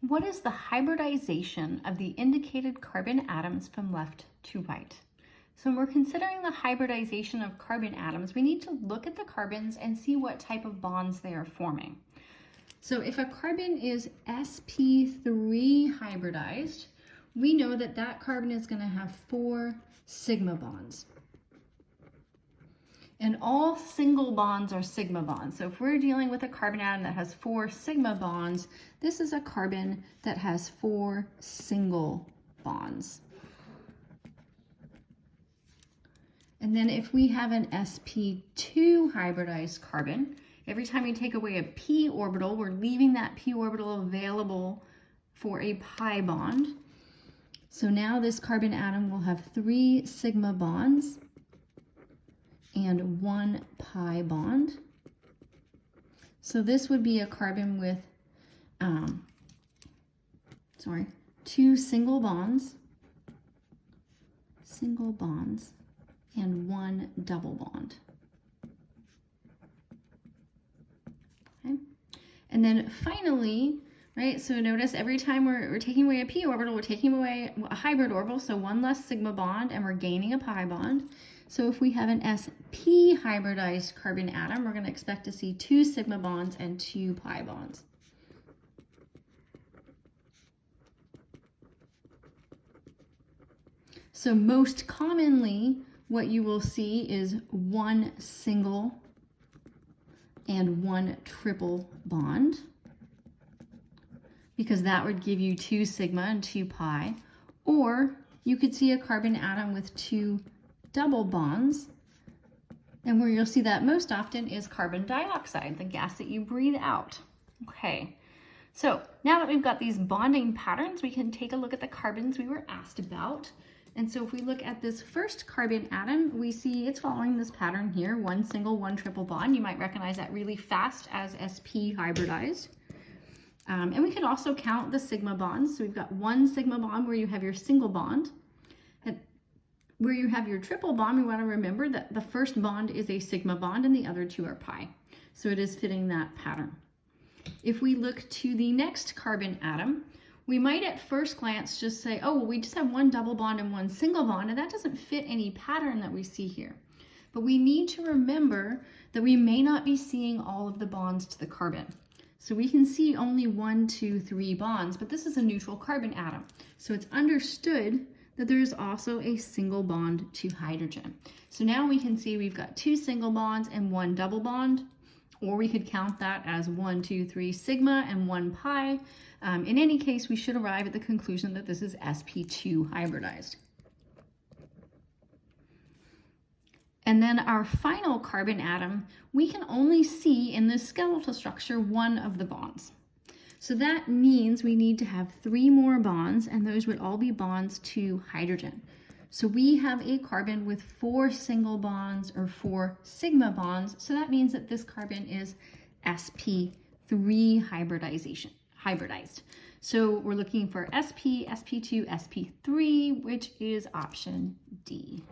What is the hybridization of the indicated carbon atoms from left to right? So when we're considering the hybridization of carbon atoms, we need to look at the carbons and see what type of bonds they are forming. So if a carbon is sp3 hybridized, we know that that carbon is going to have 4 sigma bonds. And all single bonds are sigma bonds. So if we're dealing with a carbon atom that has 4 sigma bonds, this is a carbon that has 4 single bonds. And then if we have an sp2 hybridized carbon, every time we take away a p orbital, we're leaving that p orbital available for a pi bond. So now this carbon atom will have 3 sigma bonds and 1 pi bond. So this would be a carbon with 2 single bonds, and 1 double bond. Okay. And then finally, right, so notice every time we're taking away a p orbital, we're taking away a hybrid orbital, so 1 less sigma bond, and we're gaining a pi bond. So if we have an sp hybridized carbon atom, we're going to expect to see 2 sigma bonds and 2 pi bonds. So most commonly, what you will see is 1 single and 1 triple bond, because that would give you 2 sigma and 2 pi. Or you could see a carbon atom with 2 double bonds, and where you'll see that most often is carbon dioxide, the gas that you breathe out. Okay, so now that we've got these bonding patterns, we can take a look at the carbons we were asked about. And so if we look at this first carbon atom, we see it's following this pattern here, 1 single, 1 triple bond. You might recognize that really fast as sp hybridized. And we could also count the sigma bonds. So we've got 1 sigma bond where you have your single bond. And where you have your triple bond, we want to remember that the first bond is a sigma bond and the other 2 are pi. So it is fitting that pattern. If we look to the next carbon atom, we might at first glance just say, oh, well, we just have 1 double bond and 1 single bond, and that doesn't fit any pattern that we see here. But we need to remember that we may not be seeing all of the bonds to the carbon. So we can see only 1, 2, 3 bonds, but this is a neutral carbon atom. So it's understood that there is also a single bond to hydrogen. So now we can see we've got 2 single bonds and 1 double bond, or we could count that as 1, 2, 3 sigma and 1 pi. In any case, we should arrive at the conclusion that this is sp2 hybridized. And then our final carbon atom, we can only see in this skeletal structure 1 of the bonds. So that means we need to have 3 more bonds, and those would all be bonds to hydrogen. So we have a carbon with 4 single bonds or 4 sigma bonds. So that means that this carbon is sp3 hybridized. So we're looking for sp, sp2, sp3, which is option D.